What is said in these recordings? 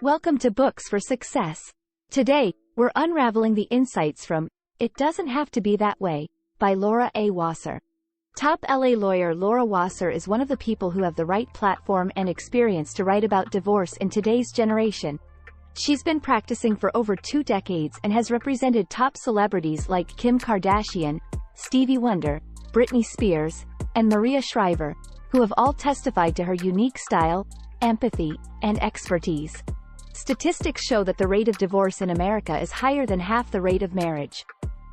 Welcome to Books for Success. Today, we're unraveling the insights from It Doesn't Have to Be That Way by Laura A. Wasser. Top LA lawyer Laura Wasser is one of the people who have the right platform and experience to write about divorce in today's generation. She's been practicing for over 2 decades and has represented top celebrities like Kim Kardashian, Stevie Wonder, Britney Spears, and Maria Shriver, who have all testified to her unique style, empathy, and expertise. Statistics show that the rate of divorce in America is higher than half the rate of marriage.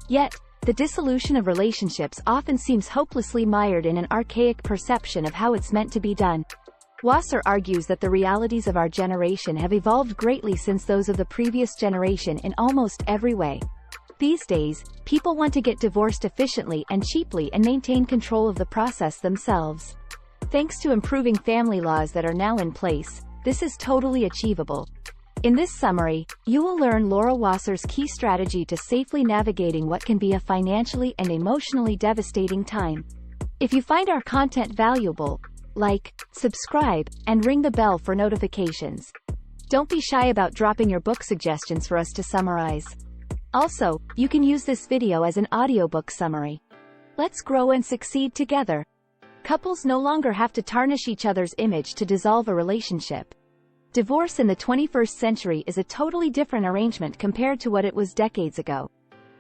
Yet, the dissolution of relationships often seems hopelessly mired in an archaic perception of how it's meant to be done. Wasser argues that the realities of our generation have evolved greatly since those of the previous generation in almost every way. These days, people want to get divorced efficiently and cheaply and maintain control of the process themselves. Thanks to improving family laws that are now in place, this is totally achievable. In this summary, you will learn Laura Wasser's key strategy to safely navigating what can be a financially and emotionally devastating time. If you find our content valuable, like, subscribe, and ring the bell for notifications. Don't be shy about dropping your book suggestions for us to summarize. Also, you can use this video as an audiobook summary. Let's grow and succeed together. Couples no longer have to tarnish each other's image to dissolve a relationship. Divorce in the 21st century is a totally different arrangement compared to what it was decades ago.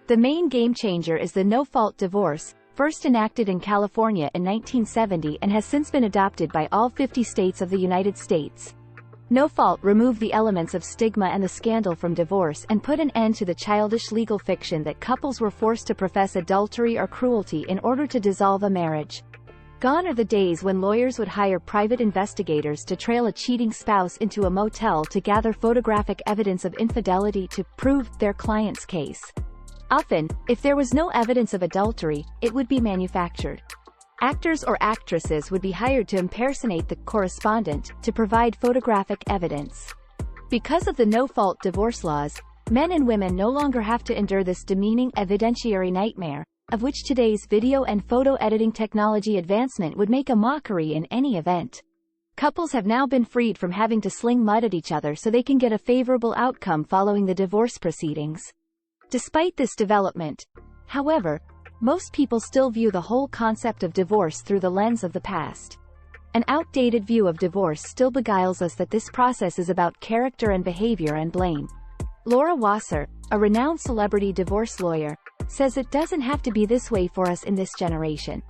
The main game changer is the no-fault divorce, first enacted in California in 1970 and has since been adopted by all 50 states of the United States. No-fault removed the elements of stigma and the scandal from divorce and put an end to the childish legal fiction that couples were forced to profess adultery or cruelty in order to dissolve a marriage. Gone are the days when lawyers would hire private investigators to trail a cheating spouse into a motel to gather photographic evidence of infidelity to prove their client's case. Often, if there was no evidence of adultery, it would be manufactured. Actors or actresses would be hired to impersonate the correspondent to provide photographic evidence. Because of the no-fault divorce laws, men and women no longer have to endure this demeaning evidentiary nightmare, of which today's video and photo editing technology advancement would make a mockery in any event. Couples have now been freed from having to sling mud at each other so they can get a favorable outcome following the divorce proceedings. Despite this development, however, most people still view the whole concept of divorce through the lens of the past. An outdated view of divorce still beguiles us that this process is about character and behavior and blame. Laura Wasser, a renowned celebrity divorce lawyer, says it doesn't have to be this way for us in this generation.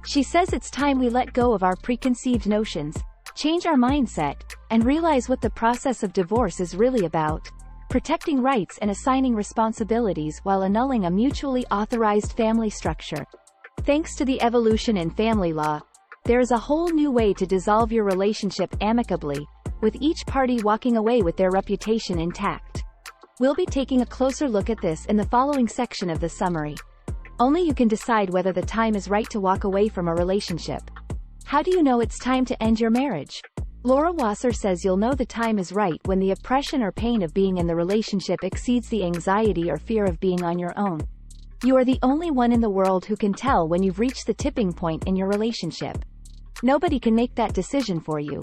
She says it's time we let go of our preconceived notions, change our mindset, and realize what the process of divorce is really about: protecting rights and assigning responsibilities while annulling a mutually authorized family structure. Thanks to the evolution in family law, there is a whole new way to dissolve your relationship amicably, with each party walking away with their reputation intact. We'll be taking a closer look at this in the following section of the summary. Only you can decide whether the time is right to walk away from a relationship. How do you know it's time to end your marriage? Laura Wasser says you'll know the time is right when the oppression or pain of being in the relationship exceeds the anxiety or fear of being on your own. You are the only one in the world who can tell when you've reached the tipping point in your relationship. Nobody can make that decision for you.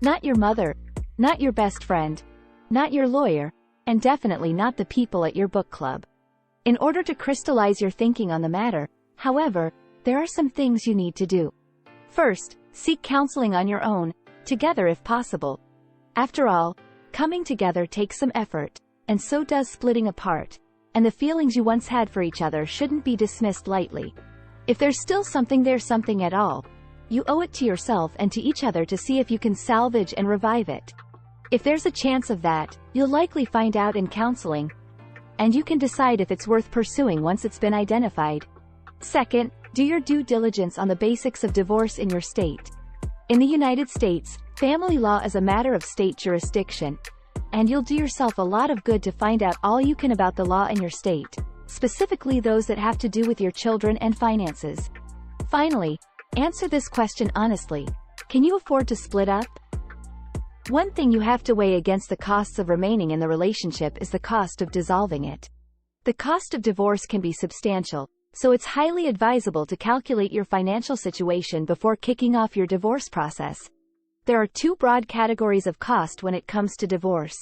Not your mother, not your best friend, not your lawyer, and definitely not the people at your book club. In order to crystallize your thinking on the matter, however, there are some things you need to do. First, seek counseling on your own, together if possible. After all, coming together takes some effort, and so does splitting apart, and the feelings you once had for each other shouldn't be dismissed lightly. If there's still something there, something at all, you owe it to yourself and to each other to see if you can salvage and revive it. If there's a chance of that, you'll likely find out in counseling, and you can decide if it's worth pursuing once it's been identified. Second, do your due diligence on the basics of divorce in your state. In the United States, family law is a matter of state jurisdiction, and you'll do yourself a lot of good to find out all you can about the law in your state, specifically those that have to do with your children and finances. Finally, answer this question honestly: can you afford to split up? One thing you have to weigh against the costs of remaining in the relationship is the cost of dissolving it. The cost of divorce can be substantial, so it's highly advisable to calculate your financial situation before kicking off your divorce process. There are 2 broad categories of cost when it comes to divorce: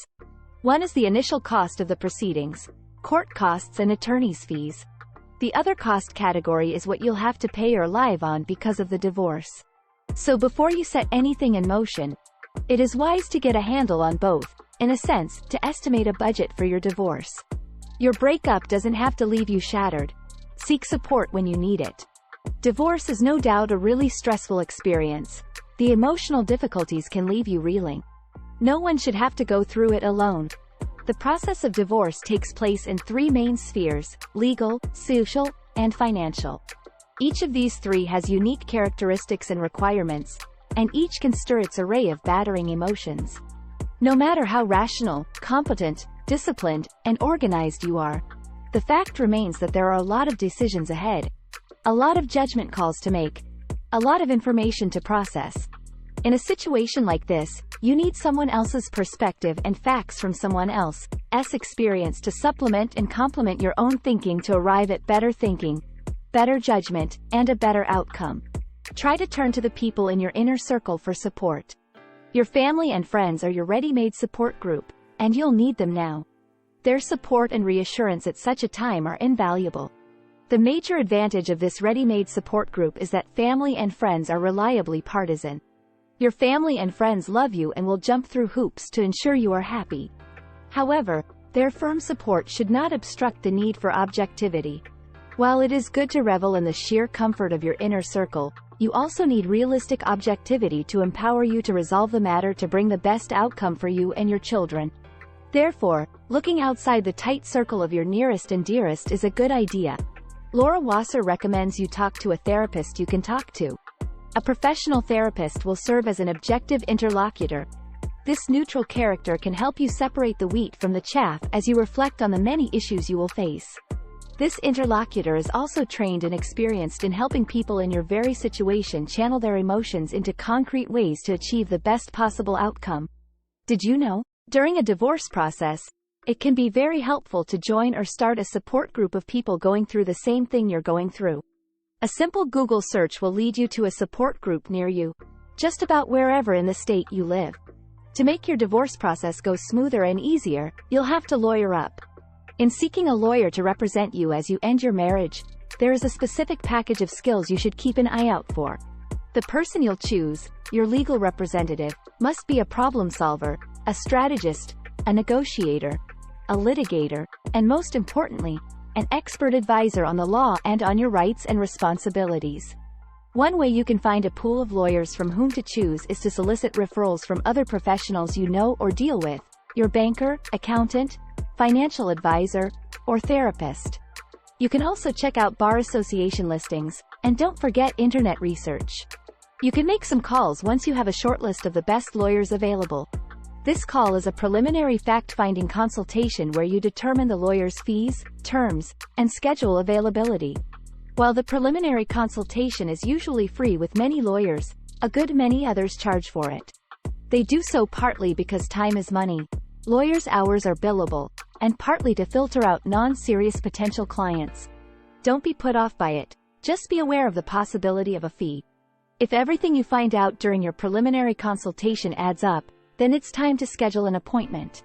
One is the initial cost of the proceedings, court costs and attorney's fees. The other cost category is what you'll have to pay or live on because of the divorce. So before you set anything in motion, it is wise to get a handle on both, in a sense, to estimate a budget for your divorce. Your breakup doesn't have to leave you shattered. Seek support when you need it. Divorce is no doubt a really stressful experience. The emotional difficulties can leave you reeling. No one should have to go through it alone. The process of divorce takes place in three main spheres: legal, social, and financial. Each of these three has unique characteristics and requirements, and each can stir its array of battering emotions. No matter how rational, competent, disciplined, and organized you are, the fact remains that there are a lot of decisions ahead, a lot of judgment calls to make, a lot of information to process. In a situation like this, you need someone else's perspective and facts from someone else's experience to supplement and complement your own thinking to arrive at better thinking, better judgment, and a better outcome. Try to turn to the people in your inner circle for support. Your family and friends are your ready-made support group, and you'll need them now. Their support and reassurance at such a time are invaluable. The major advantage of this ready-made support group is that family and friends are reliably partisan. Your family and friends love you and will jump through hoops to ensure you are happy. However, their firm support should not obstruct the need for objectivity. While it is good to revel in the sheer comfort of your inner circle, you also need realistic objectivity to empower you to resolve the matter to bring the best outcome for you and your children. Therefore, looking outside the tight circle of your nearest and dearest is a good idea. Laura Wasser recommends you talk to a therapist you can talk to. A professional therapist will serve as an objective interlocutor. This neutral character can help you separate the wheat from the chaff as you reflect on the many issues you will face. This interlocutor is also trained and experienced in helping people in your very situation channel their emotions into concrete ways to achieve the best possible outcome. Did you know? During a divorce process, it can be very helpful to join or start a support group of people going through the same thing you're going through. A simple Google search will lead you to a support group near you, just about wherever in the state you live. To make your divorce process go smoother and easier, you'll have to lawyer up. In seeking a lawyer to represent you as you end your marriage, there is a specific package of skills you should keep an eye out for. The person you'll choose, your legal representative, must be a problem solver, a strategist, a negotiator, a litigator, and most importantly, an expert advisor on the law and on your rights and responsibilities. One way you can find a pool of lawyers from whom to choose is to solicit referrals from other professionals you know or deal with, your banker, accountant, financial advisor, or therapist. You can also check out bar association listings, and don't forget internet research. You can make some calls once you have a short list of the best lawyers available. This call is a preliminary fact-finding consultation where you determine the lawyer's fees, terms, and schedule availability. While the preliminary consultation is usually free with many lawyers, a good many others charge for it. They do so partly because time is money. Lawyers' hours are billable, and partly to filter out non-serious potential clients. Don't be put off by it. Just be aware of the possibility of a fee. If everything you find out during your preliminary consultation adds up, then it's time to schedule an appointment.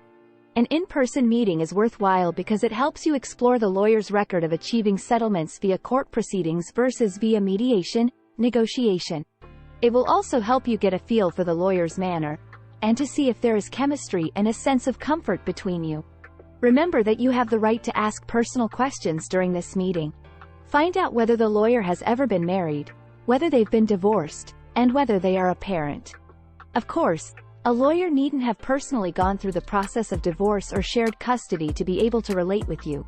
An in-person meeting is worthwhile because it helps you explore the lawyer's record of achieving settlements via court proceedings versus via mediation, negotiation. It will also help you get a feel for the lawyer's manner, and to see if there is chemistry and a sense of comfort between you. Remember that you have the right to ask personal questions during this meeting. Find out whether the lawyer has ever been married, whether they've been divorced, and whether they are a parent. Of course, a lawyer needn't have personally gone through the process of divorce or shared custody to be able to relate with you.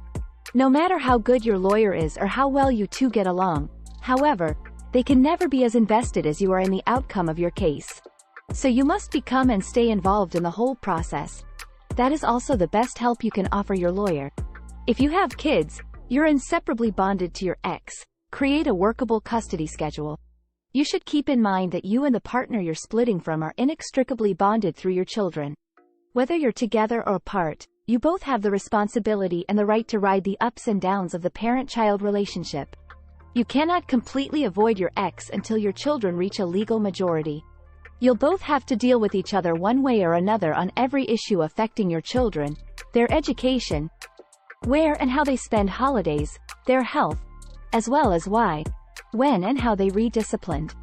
No matter how good your lawyer is or how well you two get along, however, they can never be as invested as you are in the outcome of your case. So you must become and stay involved in the whole process. That is also the best help you can offer your lawyer. If you have kids, you're inseparably bonded to your ex. Create a workable custody schedule. You should keep in mind that you and the partner you're splitting from are inextricably bonded through your children. Whether you're together or apart, you both have the responsibility and the right to ride the ups and downs of the parent-child relationship. You cannot completely avoid your ex until your children reach a legal majority. You'll both have to deal with each other one way or another on every issue affecting your children, their education, where and how they spend holidays, their health, as well as why, when and how they redisciplined.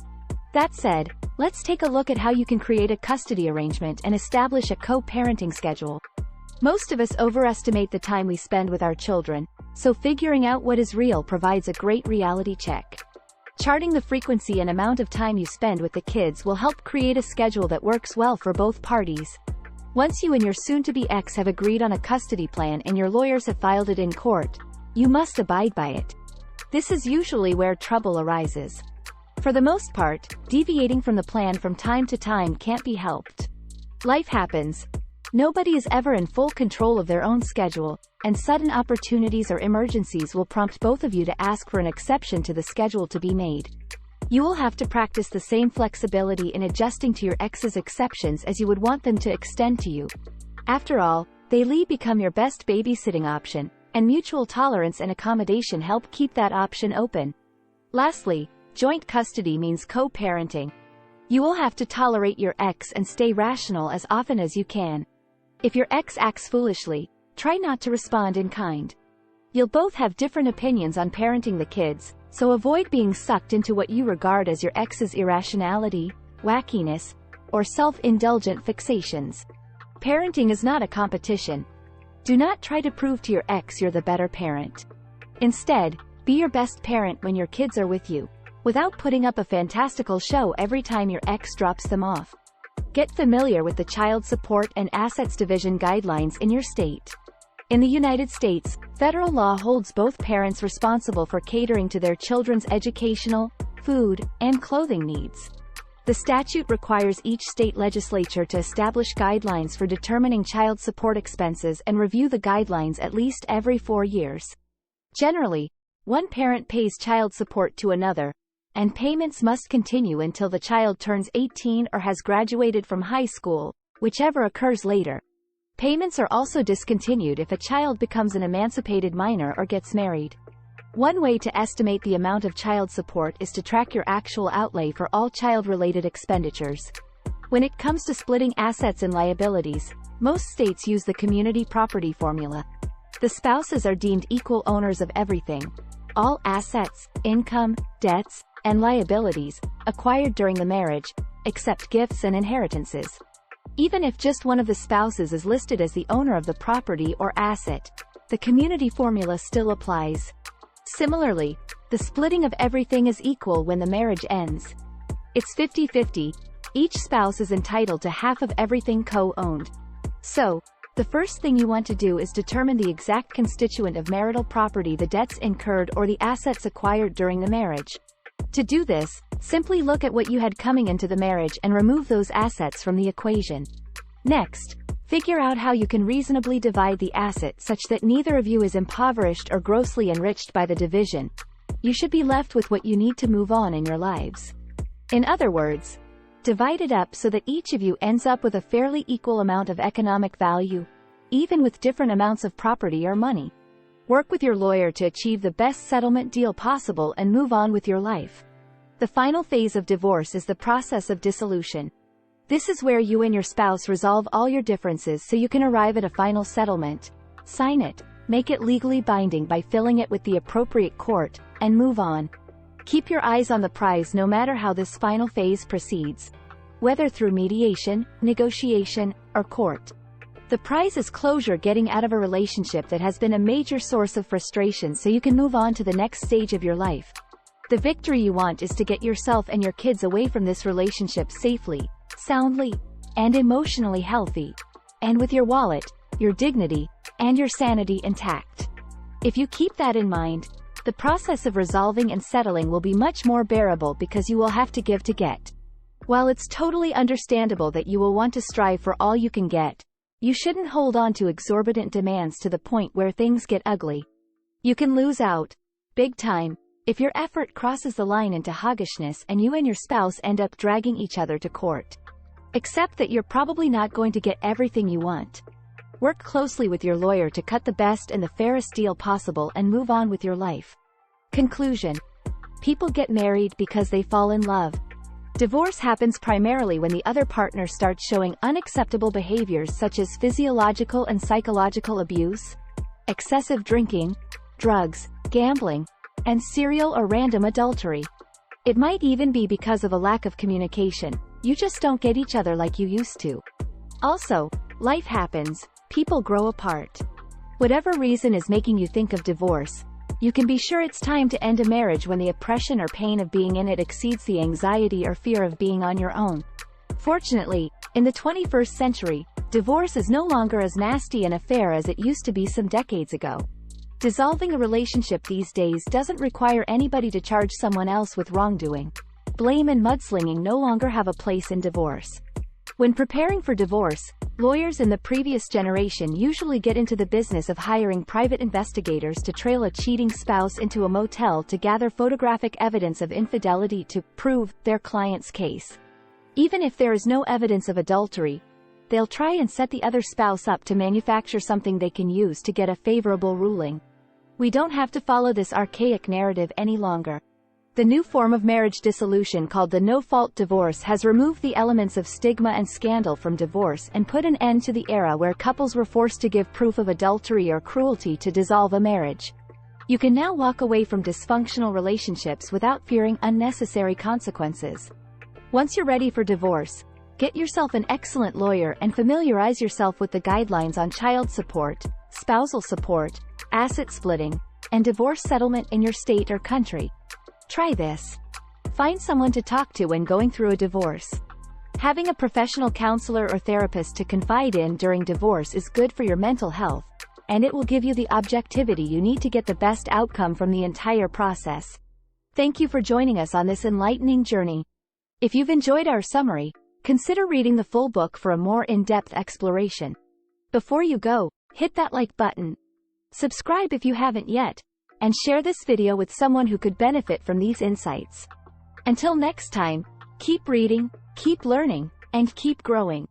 That said, let's take a look at how you can create a custody arrangement and establish a co-parenting schedule. Most of us overestimate the time we spend with our children, so figuring out what is real provides a great reality check. Charting the frequency and amount of time you spend with the kids will help create a schedule that works well for both parties. Once you and your soon-to-be ex have agreed on a custody plan and your lawyers have filed it in court, you must abide by it. This is usually where trouble arises. For the most part, deviating from the plan from time to time can't be helped. Life happens. Nobody is ever in full control of their own schedule, and sudden opportunities or emergencies will prompt both of you to ask for an exception to the schedule to be made. You will have to practice the same flexibility in adjusting to your ex's exceptions as you would want them to extend to you. After all, they become your best babysitting option, and mutual tolerance and accommodation help keep that option open. Lastly, joint custody means co-parenting. You will have to tolerate your ex and stay rational as often as you can. If your ex acts foolishly, try not to respond in kind. You'll both have different opinions on parenting the kids, so avoid being sucked into what you regard as your ex's irrationality, wackiness, or self-indulgent fixations. Parenting is not a competition. Do not try to prove to your ex you're the better parent. Instead, be your best parent when your kids are with you, without putting up a fantastical show every time your ex drops them off. Get familiar with the Child Support and Assets Division guidelines in your state. In the United States, federal law holds both parents responsible for catering to their children's educational, food, and clothing needs. The statute requires each state legislature to establish guidelines for determining child support expenses and review the guidelines at least every 4 years. Generally, one parent pays child support to another, and payments must continue until the child turns 18 or has graduated from high school, whichever occurs later. Payments are also discontinued if a child becomes an emancipated minor or gets married. One way to estimate the amount of child support is to track your actual outlay for all child-related expenditures. When it comes to splitting assets and liabilities, most states use the community property formula. The spouses are deemed equal owners of everything. All assets, income, debts, and liabilities, acquired during the marriage, except gifts and inheritances. Even if just one of the spouses is listed as the owner of the property or asset, the community formula still applies. Similarly, the splitting of everything is equal when the marriage ends. It's 50-50, each spouse is entitled to half of everything co-owned. So, the first thing you want to do is determine the exact constituent of marital property, the debts incurred or the assets acquired during the marriage. To do this, simply look at what you had coming into the marriage and remove those assets from the equation. Next, figure out how you can reasonably divide the asset such that neither of you is impoverished or grossly enriched by the division. You should be left with what you need to move on in your lives. In other words, divide it up so that each of you ends up with a fairly equal amount of economic value, even with different amounts of property or money. Work with your lawyer to achieve the best settlement deal possible and move on with your life. The final phase of divorce is the process of dissolution. This is where you and your spouse resolve all your differences so you can arrive at a final settlement, sign it, make it legally binding by filling it with the appropriate court, and move on. Keep your eyes on the prize no matter how this final phase proceeds, whether through mediation, negotiation, or court. The prize is closure, getting out of a relationship that has been a major source of frustration so you can move on to the next stage of your life. The victory you want is to get yourself and your kids away from this relationship safely, soundly, and emotionally healthy, and with your wallet, your dignity, and your sanity intact. If you keep that in mind, the process of resolving and settling will be much more bearable because you will have to give to get. While it's totally understandable that you will want to strive for all you can get, you shouldn't hold on to exorbitant demands to the point where things get ugly. You can lose out, big time, if your effort crosses the line into hoggishness and you and your spouse end up dragging each other to court. Accept that you're probably not going to get everything you want. Work closely with your lawyer to cut the best and the fairest deal possible and move on with your life. Conclusion. People get married because they fall in love. Divorce happens primarily when the other partner starts showing unacceptable behaviors such as physiological and psychological abuse, excessive drinking, drugs, gambling, and serial or random adultery. It might even be because of a lack of communication. You just don't get each other like you used to. Also, life happens, people grow apart. Whatever reason is making you think of divorce, you can be sure it's time to end a marriage when the oppression or pain of being in it exceeds the anxiety or fear of being on your own. Fortunately, in the 21st century, divorce is no longer as nasty an affair as it used to be some decades ago. Dissolving a relationship these days doesn't require anybody to charge someone else with wrongdoing. Blame and mudslinging no longer have a place in divorce. When preparing for divorce, lawyers in the previous generation usually get into the business of hiring private investigators to trail a cheating spouse into a motel to gather photographic evidence of infidelity to prove their client's case. Even if there is no evidence of adultery, they'll try and set the other spouse up to manufacture something they can use to get a favorable ruling. We don't have to follow this archaic narrative any longer. The new form of marriage dissolution called the no-fault divorce has removed the elements of stigma and scandal from divorce and put an end to the era where couples were forced to give proof of adultery or cruelty to dissolve a marriage. You can now walk away from dysfunctional relationships without fearing unnecessary consequences. Once you're ready for divorce, get yourself an excellent lawyer and familiarize yourself with the guidelines on child support, spousal support, asset splitting, and divorce settlement in your state or country. Try this. Find someone to talk to when going through a divorce. Having a professional counselor or therapist to confide in during divorce is good for your mental health, and it will give you the objectivity you need to get the best outcome from the entire process. Thank you for joining us on this enlightening journey. If you've enjoyed our summary, consider reading the full book for a more in-depth exploration. Before you go, hit that like button. Subscribe if you haven't yet, and share this video with someone who could benefit from these insights. Until next time, keep reading, keep learning, and keep growing.